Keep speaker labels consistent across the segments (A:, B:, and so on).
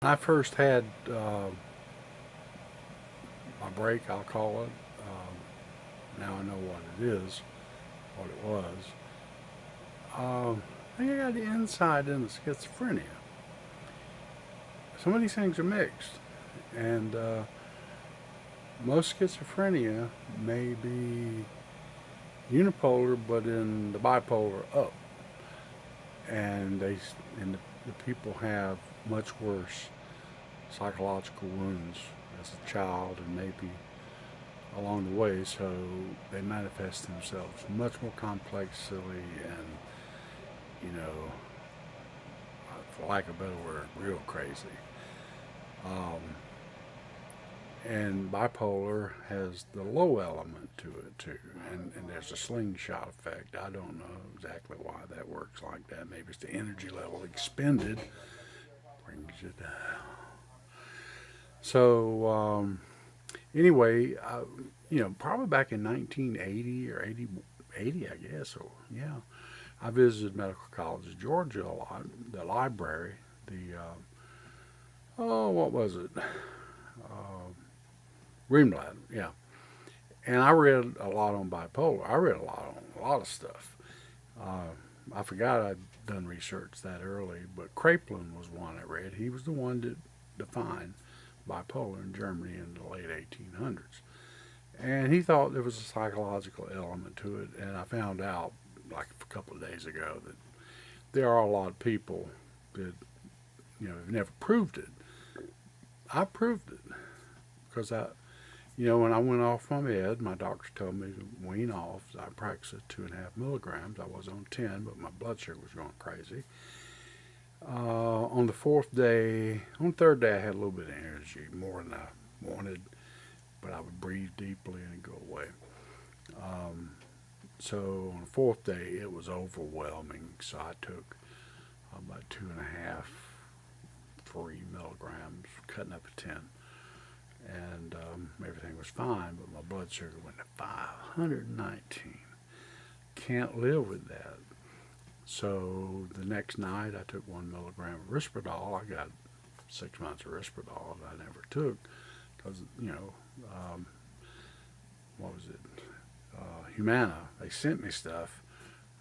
A: I first had my break, I'll call it. Now I know what it is, what it was. I think I got the insight into schizophrenia. Some of these things are mixed, and most schizophrenia may be unipolar, but in the bipolar up, and the people have much worse psychological wounds as a child and maybe along the way, so they manifest themselves much more complexly and, you know, for lack of a better word, real crazy. Um, and bipolar has the low element to it too, and there's a slingshot effect. I don't know exactly why that works like that. Maybe it's the energy level expended brings you down. So anyway, probably back in 1980 or 80, I guess. Or yeah, I visited Medical College of Georgia a lot. The library, the what was it? Greenblatt, yeah. And I read a lot on bipolar. I read a lot of stuff. Uh, I forgot I'd done research that early, but Kraepelin was one I read. He was the one that defined bipolar in Germany in the late 1800s. And he thought there was a psychological element to it. And I found out, like a couple of days ago, that there are a lot of people that, have never proved it. I proved it because when I went off my med, my doctor told me to wean off. I practiced at 2.5 milligrams. I was on 10, but my blood sugar was going crazy. On the third day, I had a little bit of energy, more than I wanted, but I would breathe deeply and it'd go away. Um, so on the fourth day, it was overwhelming. So I took about 2.5, 3 milligrams, cutting up to 10. And everything was fine, but my blood sugar went to 519. Can't live with that. So the next night, I took 1 milligram of Risperdal. I got 6 months of Risperdal that I never took because, what was it? Humana. They sent me stuff,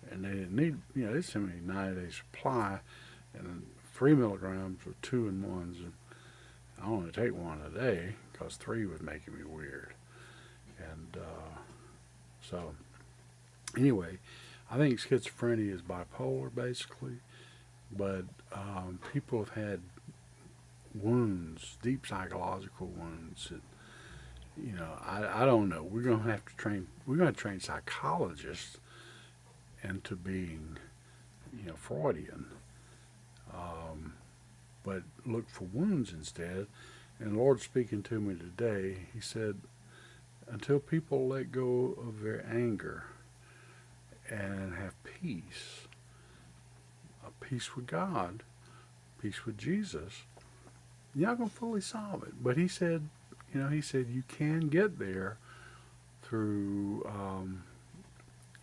A: and they didn't need, they sent me 90 days supply, and 3 milligrams were two in ones. And I only take one a day because three was making me weird. And so, anyway, I think schizophrenia is bipolar basically, but people have had wounds, deep psychological wounds that, I don't know. We're going to train psychologists into being, Freudian, um, but look for wounds instead. And the Lord speaking to me today, He said, until people let go of their anger and have peace, a peace with God, peace with Jesus, you're not going to fully solve it. But He said you can get there through,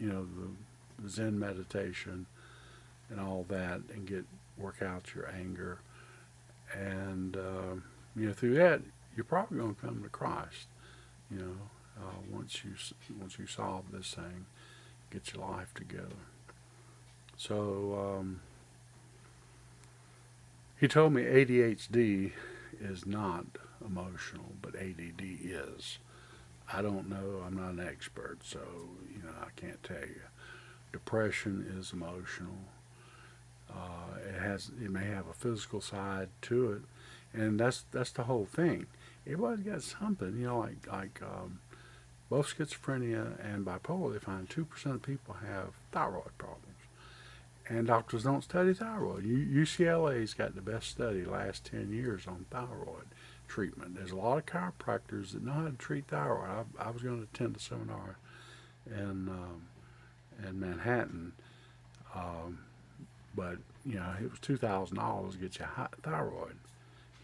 A: the Zen meditation and all that, and work out your anger, and through that you're probably going to come to Christ. Once you solve this thing, get your life together. So he told me ADHD is not emotional, but ADD is. I don't know. I'm not an expert, so I can't tell you. Depression is emotional. It may have a physical side to it, and that's the whole thing. Everybody's got something, both schizophrenia and bipolar. They find 2% of people have thyroid problems, and doctors don't study thyroid. UCLA's got the best study last 10 years on thyroid treatment. There's a lot of chiropractors that know how to treat thyroid. I was going to attend a seminar in Manhattan, um, but it was $2,000 to get your thyroid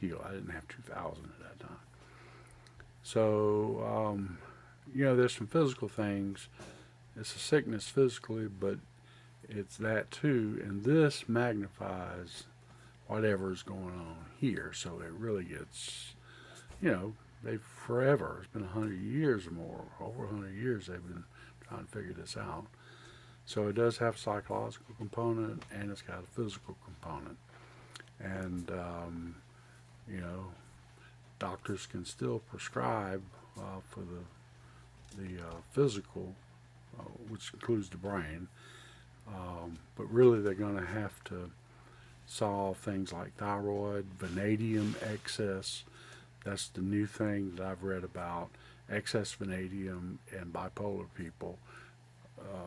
A: healed. I didn't have 2,000 at that time. So there's some physical things. It's a sickness physically, but it's that too, and this magnifies whatever's going on here. So it really gets, they've forever, it's been 100 years or more, over 100 years they've been trying to figure this out. So it does have a psychological component and it's got a physical component. And, you know, doctors can still prescribe for the physical, which includes the brain, but really they're going to have to solve things like thyroid, vanadium excess. That's the new thing that I've read about. Excess vanadium in bipolar people,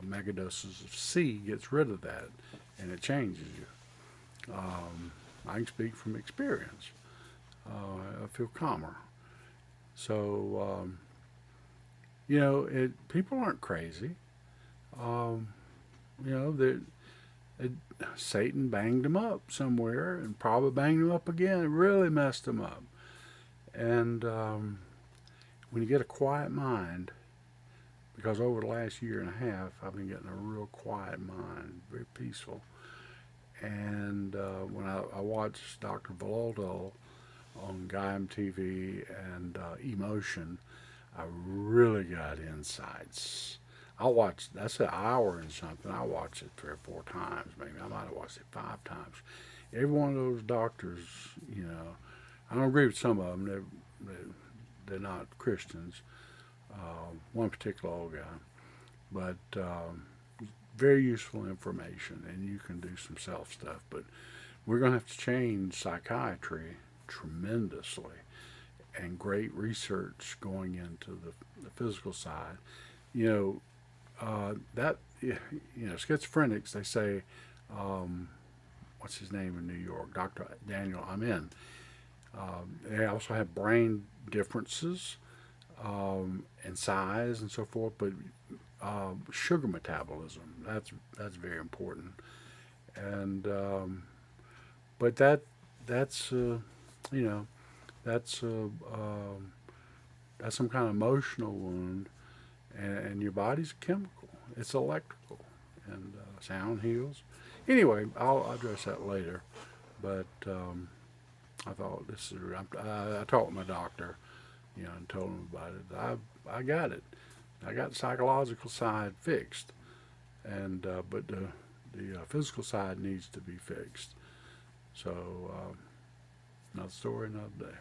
A: megadoses of C gets rid of that, and it changes you. I can speak from experience. I feel calmer. So, people aren't crazy. Um, you know, Satan banged them up somewhere and probably banged them up again and really messed them up. And when you get a quiet mind, because over the last year and a half, I've been getting a real quiet mind, very peaceful. And when I watched Dr. Volodol on Guy TV and Emotion, I really got insights. That's an hour and something. I watched it 3 or 4 times, maybe. I might have watched it 5 times. Every one of those doctors, I don't agree with some of them. They're not Christians. One particular old guy. But very useful information, and you can do some self stuff. But we're going to have to change psychiatry tremendously, and great research going into the physical side. Schizophrenics, they say, what's his name in New York, Dr. Daniel Amen. They also have brain differences in size and so forth, but sugar metabolism, that's very important. And but that's that's some kind of emotional wound, and your body's a chemical. It's electrical, and sound heals. Anyway, I'll address that later. But I thought I talked with my doctor, and told him about it. I got it. I got the psychological side fixed, and but the physical side needs to be fixed. So another story, another day.